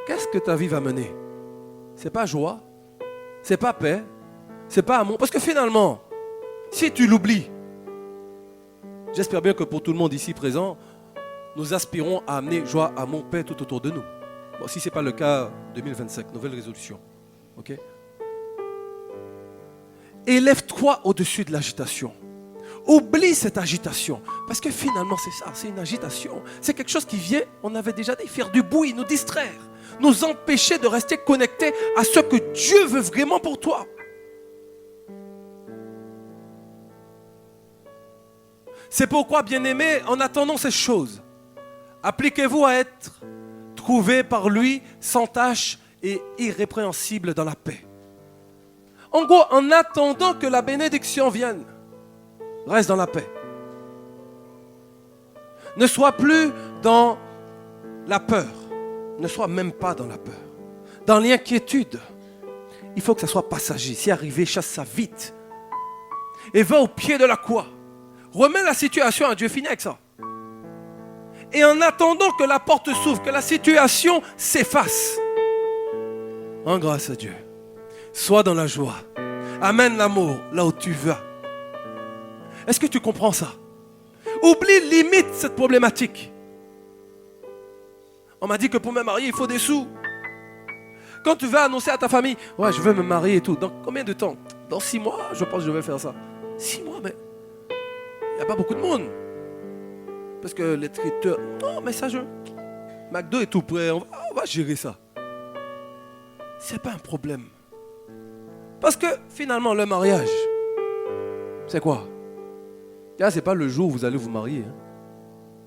Speaker 4: qu'est-ce que ta vie va mener? C'est pas joie, c'est pas paix, c'est pas amour. Parce que finalement, si tu l'oublies, j'espère bien que pour tout le monde ici présent, nous aspirons à amener joie, amour, paix tout autour de nous. Bon, si ce n'est pas le cas, 2025, nouvelle résolution. Ok? Élève-toi au-dessus de l'agitation. Oublie cette agitation. Parce que finalement, c'est ça, c'est une agitation. C'est quelque chose qui vient, on avait déjà dit, faire du bruit, nous distraire. Nous empêcher de rester connectés à ce que Dieu veut vraiment pour toi. C'est pourquoi, bien-aimés, en attendant ces choses, appliquez-vous à être trouvés par lui sans tache et irrépréhensible dans la paix. En gros, en attendant que la bénédiction vienne, reste dans la paix. Ne sois plus dans la peur. Ne sois même pas dans la peur. Dans l'inquiétude. Il faut que ça soit passager. Si arrivé, chasse ça vite. Et va au pied de la croix. Remets la situation à Dieu. Finis avec ça. Et en attendant que la porte s'ouvre, que la situation s'efface. En grâce à Dieu. Sois dans la joie. Amène l'amour là où tu vas. Est-ce que tu comprends ça? Oublie limite cette problématique. On m'a dit que pour me marier, il faut des sous. Quand tu vas annoncer à ta famille, ouais, je veux me marier et tout. Dans combien de temps? Dans 6 mois, je pense que je vais faire ça. 6 mois, mais il n'y a pas beaucoup de monde. Parce que les traiteurs, non, mais ça, McDo est tout prêt, on va gérer ça. C'est pas un problème. Parce que finalement, le mariage, c'est quoi? Là, c'est pas le jour où vous allez vous marier. Hein.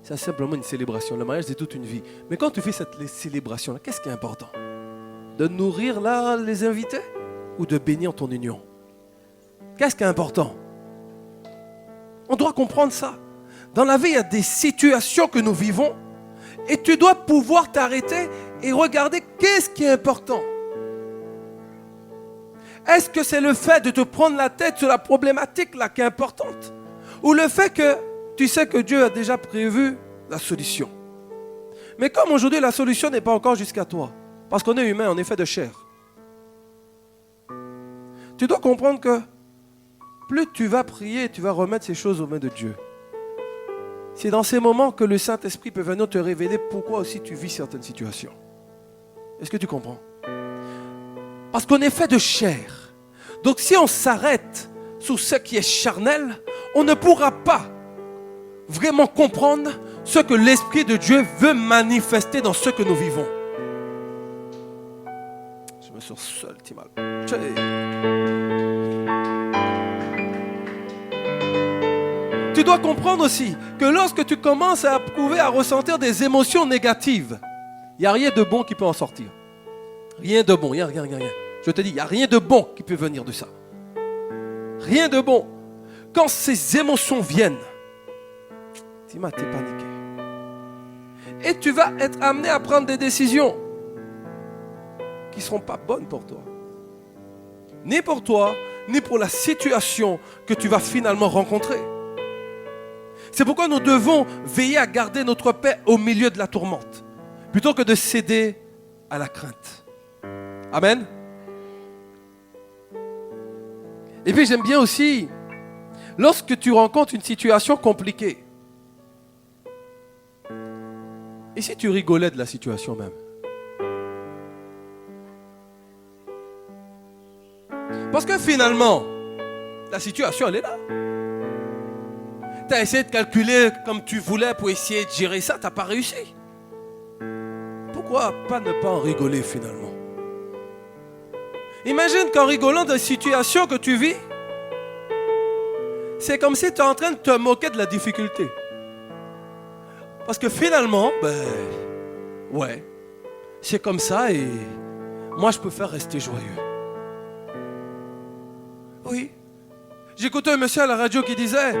Speaker 4: C'est simplement une célébration. Le mariage, c'est toute une vie. Mais quand tu fais cette célébration-là, qu'est-ce qui est important? De nourrir là les invités ou de bénir ton union? Qu'est-ce qui est important? On doit comprendre ça. Dans la vie, il y a des situations que nous vivons et tu dois pouvoir t'arrêter et regarder qu'est-ce qui est important. Est-ce que c'est le fait de te prendre la tête sur la problématique là qui est importante? Ou le fait que tu sais que Dieu a déjà prévu la solution? Mais comme aujourd'hui la solution n'est pas encore jusqu'à toi, parce qu'on est humain, on est fait de chair. Tu dois comprendre que plus tu vas prier, tu vas remettre ces choses aux mains de Dieu. C'est dans ces moments que le Saint-Esprit peut venir te révéler pourquoi aussi tu vis certaines situations. Est-ce que tu comprends? Parce qu'on est fait de chair. Donc si on s'arrête sur ce qui est charnel, on ne pourra pas vraiment comprendre ce que l'Esprit de Dieu veut manifester dans ce que nous vivons. Je me sens seul, Timal. Tu dois comprendre aussi que lorsque tu commences à éprouver, à ressentir des émotions négatives, il n'y a rien de bon qui peut en sortir. Rien de bon, rien. Je te dis, il n'y a rien de bon qui peut venir de ça. Rien de bon. Quand ces émotions viennent, tu m'as paniqué. Et tu vas être amené à prendre des décisions qui ne seront pas bonnes pour toi. Ni pour toi, ni pour la situation que tu vas finalement rencontrer. C'est pourquoi nous devons veiller à garder notre paix au milieu de la tourmente, plutôt que de céder à la crainte. Amen. Et puis j'aime bien aussi, lorsque tu rencontres une situation compliquée, et si tu rigolais de la situation même? Parce que finalement, la situation elle est là. Tu as essayé de calculer comme tu voulais pour essayer de gérer ça, tu n'as pas réussi. Pourquoi pas ne pas en rigoler finalement? Imagine qu'en rigolant de la situation que tu vis, c'est comme si tu es en train de te moquer de la difficulté. Parce que finalement, ouais, c'est comme ça et moi je préfère rester joyeux. Oui. J'écoutais un monsieur à la radio qui disait,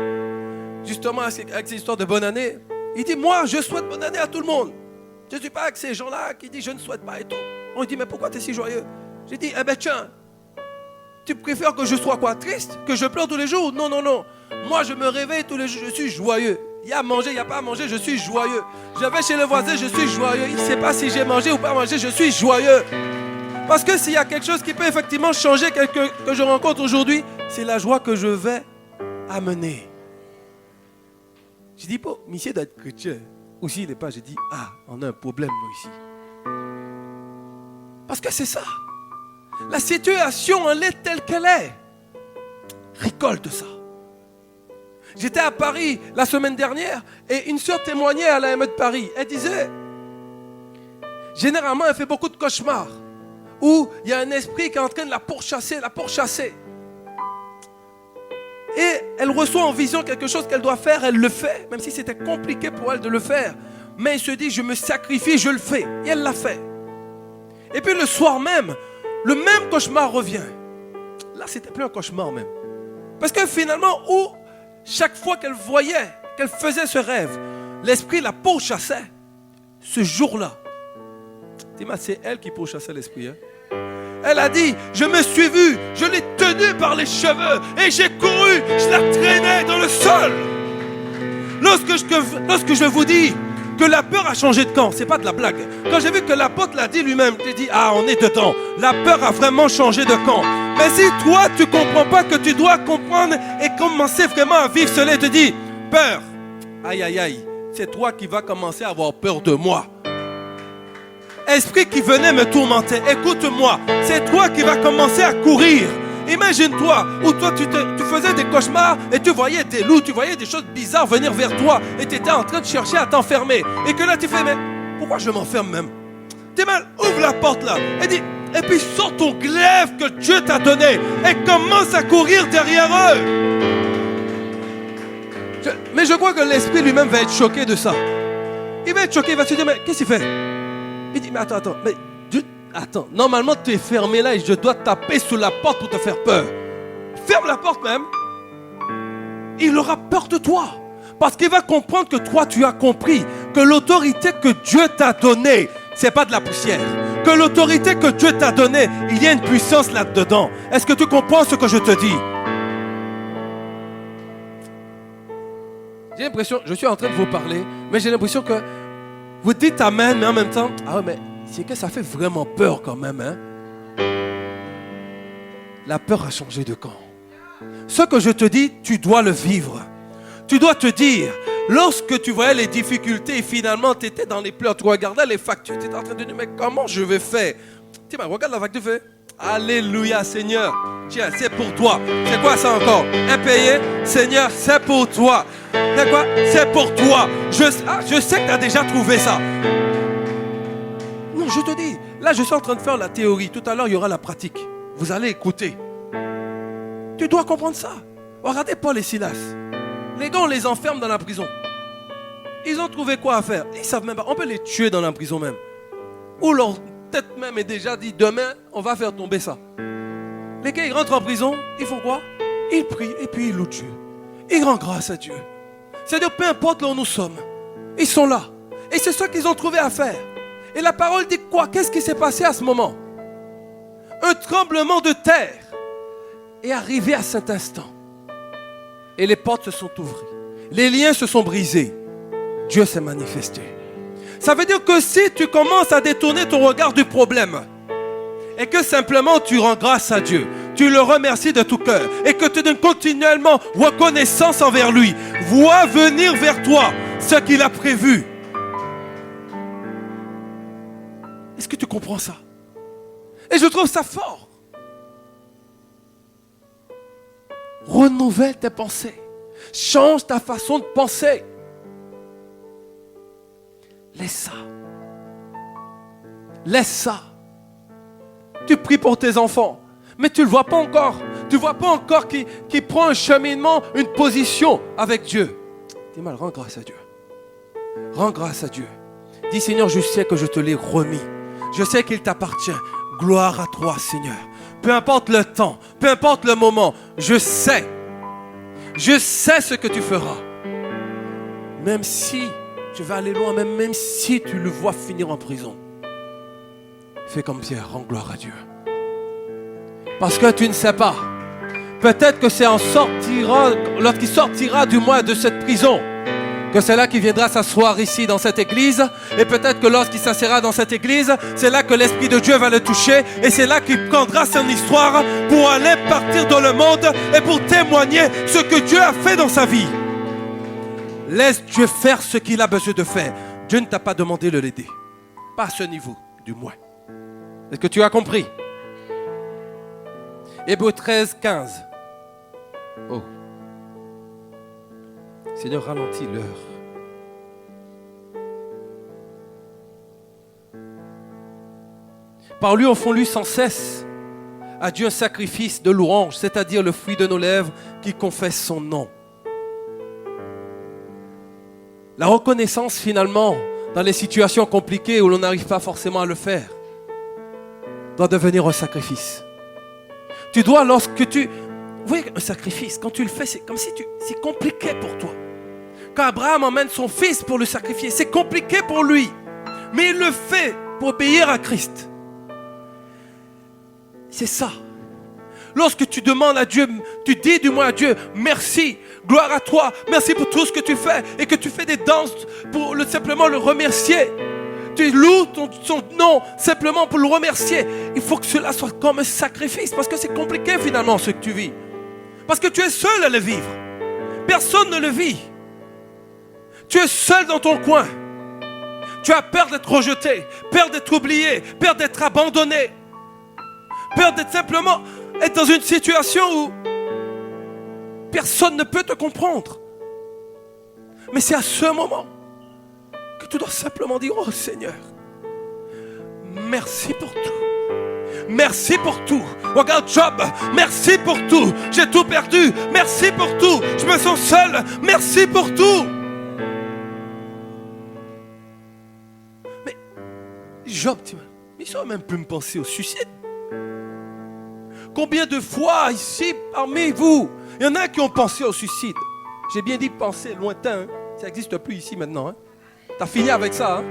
Speaker 4: justement avec ces histoires de bonne année, il dit, moi je souhaite bonne année à tout le monde. Je ne suis pas avec ces gens-là qui disent je ne souhaite pas et tout. On lui dit, mais pourquoi tu es si joyeux? J'ai dit, eh ben tiens, tu préfères que je sois quoi, triste? Que je pleure tous les jours? Non. Moi je me réveille tous les jours, je suis joyeux. Il y a à manger, il n'y a pas à manger, je suis joyeux. Je vais chez le voisin, je suis joyeux. Il ne sait pas si j'ai mangé ou pas mangé, je suis joyeux. Parce que s'il y a quelque chose qui peut effectivement changer quelqu'un que je rencontre aujourd'hui, c'est la joie que je vais amener. Je dis, bon, monsieur doit être chrétien. Ou s'il n'est pas, je dis, on a un problème nous ici. Parce que c'est ça. La situation, elle est telle qu'elle est. Récolte ça. J'étais à Paris la semaine dernière et une sœur témoignait à l'AME de Paris. Elle disait, généralement, elle fait beaucoup de cauchemars où il y a un esprit qui est en train de la pourchasser. Et elle reçoit en vision quelque chose qu'elle doit faire, elle le fait, même si c'était compliqué pour elle de le faire. Mais elle se dit, je me sacrifie, je le fais. Et elle l'a fait. Et puis le soir même, le même cauchemar revient. Là, c'était plus un cauchemar même. Parce que finalement, chaque fois qu'elle voyait, qu'elle faisait ce rêve, l'esprit la pourchassait. Ce jour-là, c'est elle qui pourchassait l'esprit. Elle a dit, je me suis vue, je l'ai tenue par les cheveux et j'ai couru, je la traînais dans le sol. Lorsque je vous dis que la peur a changé de camp, c'est pas de la blague. Quand j'ai vu que l'apôtre l'a dit lui-même, j'ai dit, on est dedans. La peur a vraiment changé de camp. Mais si toi, tu ne comprends pas que tu dois comprendre et commencer vraiment à vivre cela, et te dis, peur, aïe, c'est toi qui vas commencer à avoir peur de moi. Esprit qui venait me tourmenter, écoute-moi, c'est toi qui vas commencer à courir. Imagine-toi, où toi tu faisais des cauchemars et tu voyais des loups, tu voyais des choses bizarres venir vers toi et tu étais en train de chercher à t'enfermer. Et que là tu fais, mais pourquoi je m'enferme même? T'es mal, ouvre la porte là et puis sors ton glaive que Dieu t'a donné et commence à courir derrière eux. Mais je crois que l'esprit lui-même va être choqué de ça. Il va être choqué, il va se dire, mais qu'est-ce qu'il fait? Il dit, mais attends, mais attends, normalement tu es fermé là et je dois taper sous la porte pour te faire peur. Ferme la porte même. Il aura peur de toi. Parce qu'il va comprendre que toi tu as compris que l'autorité que Dieu t'a donnée, c'est pas de la poussière. que l'autorité que Dieu t'a donnée, il y a une puissance là-dedans. Est-ce que tu comprends ce que je te dis? J'ai l'impression, je suis en train de vous parler, mais j'ai l'impression que vous dites amen, mais en même temps, ah ouais, mais c'est que ça fait vraiment peur quand même, hein? La peur a changé de camp. Ce que je te dis, tu dois le vivre. Tu dois te dire, lorsque tu voyais les difficultés et finalement tu étais dans les pleurs, tu regardais les factures, tu étais en train de dire, mais comment je vais faire? Tiens, regarde la facture, fais. Alléluia, Seigneur. Tiens, c'est pour toi. C'est quoi ça encore? Impayé? Seigneur, c'est pour toi. C'est quoi? C'est pour toi. Je sais que tu as déjà trouvé ça. Non, je te dis, là je suis en train de faire la théorie. Tout à l'heure, il y aura la pratique. Vous allez écouter. Tu dois comprendre ça. Regardez Paul et Silas. Les gars, on les enferme dans la prison. Ils ont trouvé quoi à faire? Ils savent même pas. On peut les tuer dans la prison même. Ou leur tête même est déjà dit, demain, on va faire tomber ça. Les gars, ils rentrent en prison. Ils font quoi? Ils prient et puis ils louent Dieu. Ils rendent grâce à Dieu. C'est-à-dire, peu importe là où nous sommes, ils sont là. Et c'est ce qu'ils ont trouvé à faire. Et la parole dit quoi? Qu'est-ce qui s'est passé à ce moment? Un tremblement de terre est arrivé à cet instant. Et les portes se sont ouvertes. Les liens se sont brisés. Dieu s'est manifesté. Ça veut dire que si tu commences à détourner ton regard du problème et que simplement tu rends grâce à Dieu, tu le remercies de tout cœur et que tu donnes continuellement reconnaissance envers lui, vois venir vers toi ce qu'il a prévu. Est-ce que tu comprends ça? Et je trouve ça fort. Renouvelle tes pensées. Change ta façon de penser. Laisse ça. Laisse ça. Tu pries pour tes enfants, mais tu ne le vois pas encore. Tu ne vois pas encore qu'il prend un cheminement, une position avec Dieu. Dis mal, rends grâce à Dieu. Rends grâce à Dieu. Dis Seigneur, je sais que je te l'ai remis. Je sais qu'il t'appartient. Gloire à toi, Seigneur. Peu importe le temps, peu importe le moment, je sais ce que tu feras. Même si tu vas aller loin, même si tu le vois finir en prison, fais comme Pierre, rends gloire à Dieu. Parce que tu ne sais pas, peut-être que c'est lorsqu'il sortira du moins de cette prison, que c'est là qu'il viendra s'asseoir ici dans cette église. Et peut-être que lorsqu'il s'assiera dans cette église, c'est là que l'Esprit de Dieu va le toucher. Et c'est là qu'il prendra son histoire pour aller partir dans le monde et pour témoigner ce que Dieu a fait dans sa vie. Laisse Dieu faire ce qu'il a besoin de faire. Dieu ne t'a pas demandé de l'aider. Pas à ce niveau, du moins. Est-ce que tu as compris? Hébreux 13, 15. Oh. Seigneur, ralentis l'heure. Par lui, offrons-lui sans cesse à Dieu un sacrifice de louange, c'est-à-dire le fruit de nos lèvres qui confesse son nom. La reconnaissance, finalement, dans les situations compliquées où l'on n'arrive pas forcément à le faire, doit devenir un sacrifice. Tu dois, lorsque tu... Vous voyez, un sacrifice, quand tu le fais, c'est comme si c'est compliqué pour toi. Quand Abraham emmène son fils pour le sacrifier, c'est compliqué pour lui. Mais il le fait pour obéir à Christ. C'est ça. Lorsque tu demandes à Dieu, tu dis du moins à Dieu, merci, gloire à toi, merci pour tout ce que tu fais, et que tu fais des danses pour simplement le remercier. Tu loues son nom simplement pour le remercier. Il faut que cela soit comme un sacrifice, parce que c'est compliqué finalement ce que tu vis. Parce que tu es seul à le vivre. Personne ne le vit. Tu es seul dans ton coin. Tu as peur d'être rejeté, peur d'être oublié, peur d'être abandonné, peur d'être simplement être dans une situation où personne ne peut te comprendre. Mais c'est à ce moment que tu dois simplement dire, oh Seigneur, merci pour tout. Merci pour tout. Regarde Job, merci pour tout. J'ai tout perdu, merci pour tout. Je me sens seul, merci pour tout. Mais Job, il ne saurait même plus me penser au suicide. Combien de fois ici, parmi vous, il y en a qui ont pensé au suicide. J'ai bien dit penser lointain, hein. Ça n'existe plus ici maintenant. Hein. Tu as fini avec ça. Hein.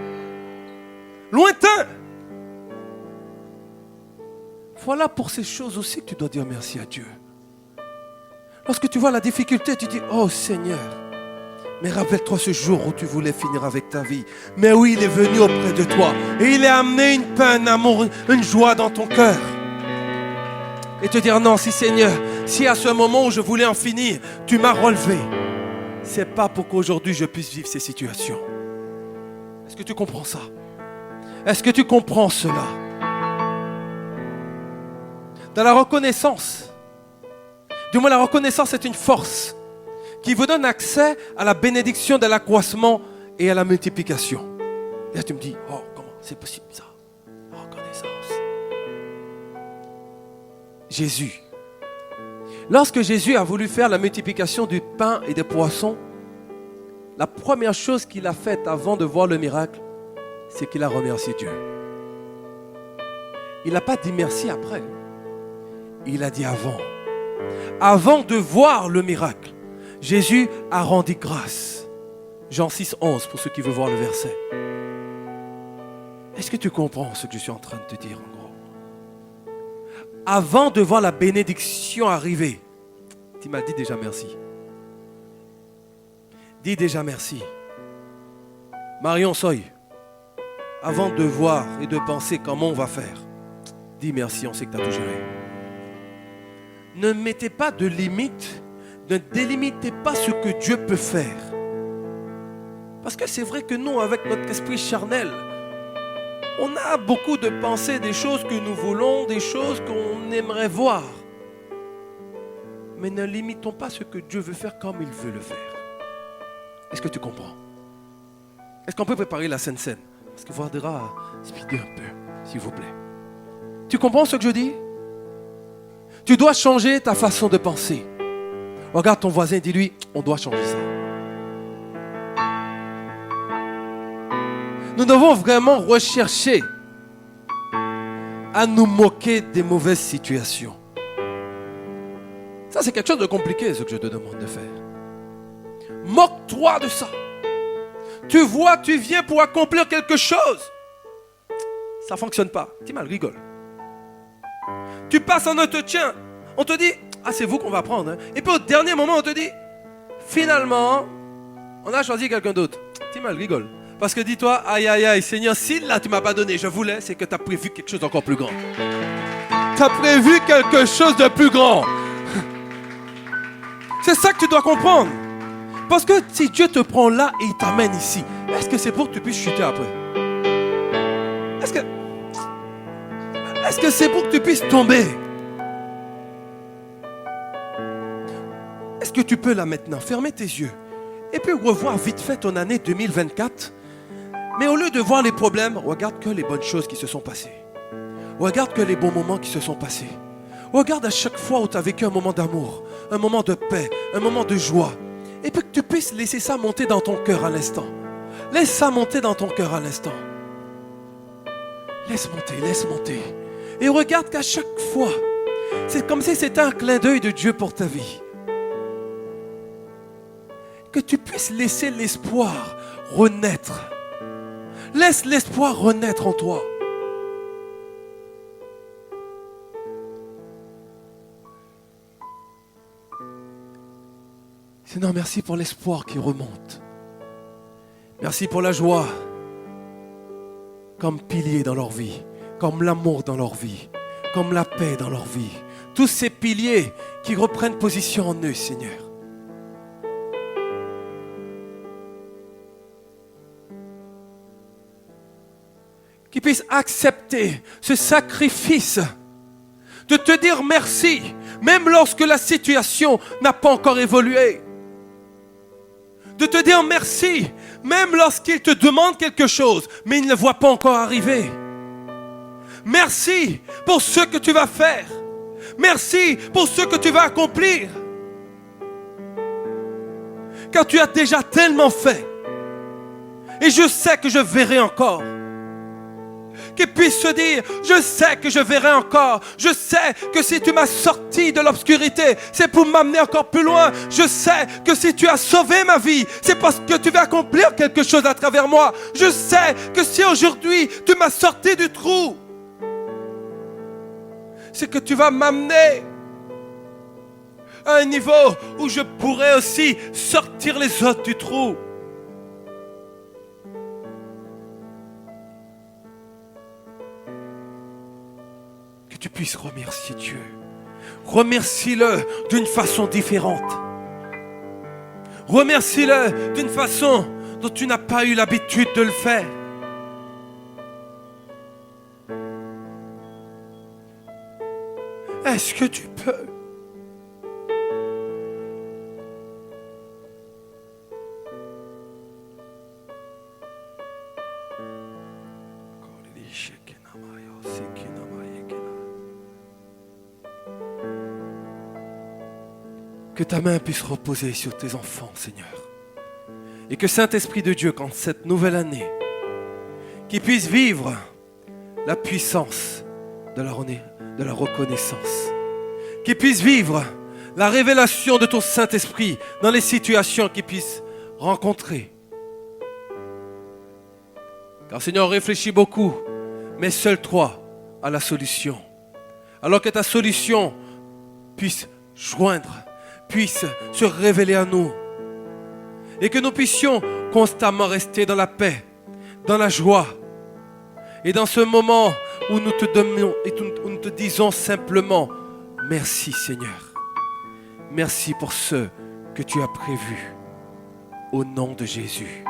Speaker 4: Lointain. Voilà pour ces choses aussi que tu dois dire merci à Dieu. Lorsque tu vois la difficulté, tu dis, oh Seigneur, mais rappelle-toi ce jour où tu voulais finir avec ta vie. Mais oui, il est venu auprès de toi et il a amené une paix, un amour, une joie dans ton cœur. Et te dire, non, si Seigneur, si à ce moment où je voulais en finir, tu m'as relevé, c'est pas pour qu'aujourd'hui je puisse vivre ces situations. Est-ce que tu comprends ça? Est-ce que tu comprends cela? Dans la reconnaissance, du moins la reconnaissance est une force qui vous donne accès à la bénédiction de l'accroissement et à la multiplication. Et là tu me dis, oh comment c'est possible ça? La reconnaissance. Jésus. Lorsque Jésus a voulu faire la multiplication du pain et des poissons, la première chose qu'il a faite avant de voir le miracle, c'est qu'il a remercié Dieu. Il n'a pas dit merci après. Il a dit avant. Avant de voir le miracle, Jésus a rendu grâce. Jean 6, 11, pour ceux qui veulent voir le verset. Est-ce que tu comprends ce que je suis en train de te dire en gros? Avant de voir la bénédiction arriver, tu m'as dit déjà merci. Dis déjà merci. Marion Soy, avant de voir et de penser comment on va faire, dis merci, on sait que tu as tout géré. Ne mettez pas de limites, ne délimitez pas ce que Dieu peut faire. Parce que c'est vrai que nous, avec notre esprit charnel, on a beaucoup de pensées, des choses que nous voulons, des choses qu'on aimerait voir. Mais ne limitons pas ce que Dieu veut faire comme il veut le faire. Est-ce que tu comprends? Est-ce qu'on peut préparer la Sainte Seine? Parce qu'il faudra speeder un peu, s'il vous plaît. Tu comprends ce que je dis? Tu dois changer ta façon de penser. Regarde ton voisin, dis-lui, on doit changer ça. Nous devons vraiment rechercher à nous moquer des mauvaises situations. Ça, c'est quelque chose de compliqué, ce que je te demande de faire. Moque-toi de ça. Tu vois, tu viens pour accomplir quelque chose. Ça ne fonctionne pas. Tu mal rigole. Tu passes en entretien. On te dit, ah, c'est vous qu'on va prendre. Hein. Et puis au dernier moment, on te dit, finalement, on a choisi quelqu'un d'autre. Tu mal rigole. Parce que dis-toi, aïe, aïe, aïe, Seigneur, si là tu ne m'as pas donné, je voulais, c'est que tu as prévu quelque chose d'encore plus grand. Tu as prévu quelque chose de plus grand. C'est ça que tu dois comprendre. Parce que si Dieu te prend là et il t'amène ici, est-ce que c'est pour que tu puisses chuter après? Est-ce que c'est pour que tu puisses tomber? Est-ce que tu peux là maintenant fermer tes yeux et puis revoir vite fait ton année 2024? Mais au lieu de voir les problèmes, regarde que les bonnes choses qui se sont passées. Regarde que les bons moments qui se sont passés. Regarde à chaque fois où tu as vécu un moment d'amour, un moment de paix, un moment de joie. Et puis que tu puisses laisser ça monter dans ton cœur à l'instant. Laisse ça monter dans ton cœur à l'instant. Laisse monter. Et regarde qu'à chaque fois, c'est comme si c'était un clin d'œil de Dieu pour ta vie. Que tu puisses laisser l'espoir renaître. Laisse l'espoir renaître en toi. Seigneur, merci pour l'espoir qui remonte. Merci pour la joie comme pilier dans leur vie, comme l'amour dans leur vie, comme la paix dans leur vie. Tous ces piliers qui reprennent position en eux, Seigneur. Qui puissent accepter ce sacrifice de te dire merci, même lorsque la situation n'a pas encore évolué. De te dire merci, même lorsqu'il te demande quelque chose, mais il ne le voit pas encore arriver. Merci pour ce que tu vas faire. Merci pour ce que tu vas accomplir. Car tu as déjà tellement fait. Et je sais que je verrai encore. Qu'il puisse se dire, je sais que je verrai encore. Je sais que si tu m'as sorti de l'obscurité, c'est pour m'amener encore plus loin. Je sais que si tu as sauvé ma vie, c'est parce que tu vas accomplir quelque chose à travers moi. Je sais que si aujourd'hui tu m'as sorti du trou, c'est que tu vas m'amener à un niveau où je pourrai aussi sortir les autres du trou. Que tu puisses remercier Dieu. Remercie-le d'une façon différente. Remercie-le d'une façon dont tu n'as pas eu l'habitude de le faire. Est-ce que tu peux? Que ta main puisse reposer sur tes enfants, Seigneur. Et que Saint-Esprit de Dieu, quand cette nouvelle année, qu'ils puissent vivre la puissance de la reconnaissance. Qu'ils puissent vivre la révélation de ton Saint-Esprit dans les situations qu'ils puissent rencontrer. Car Seigneur, on réfléchit beaucoup, mais seul toi as la solution. Alors que ta solution puisse puisse se révéler à nous. Et que nous puissions constamment rester dans la paix, dans la joie. Et dans ce moment où nous te disons simplement, merci Seigneur. Merci pour ce que tu as prévu. Au nom de Jésus.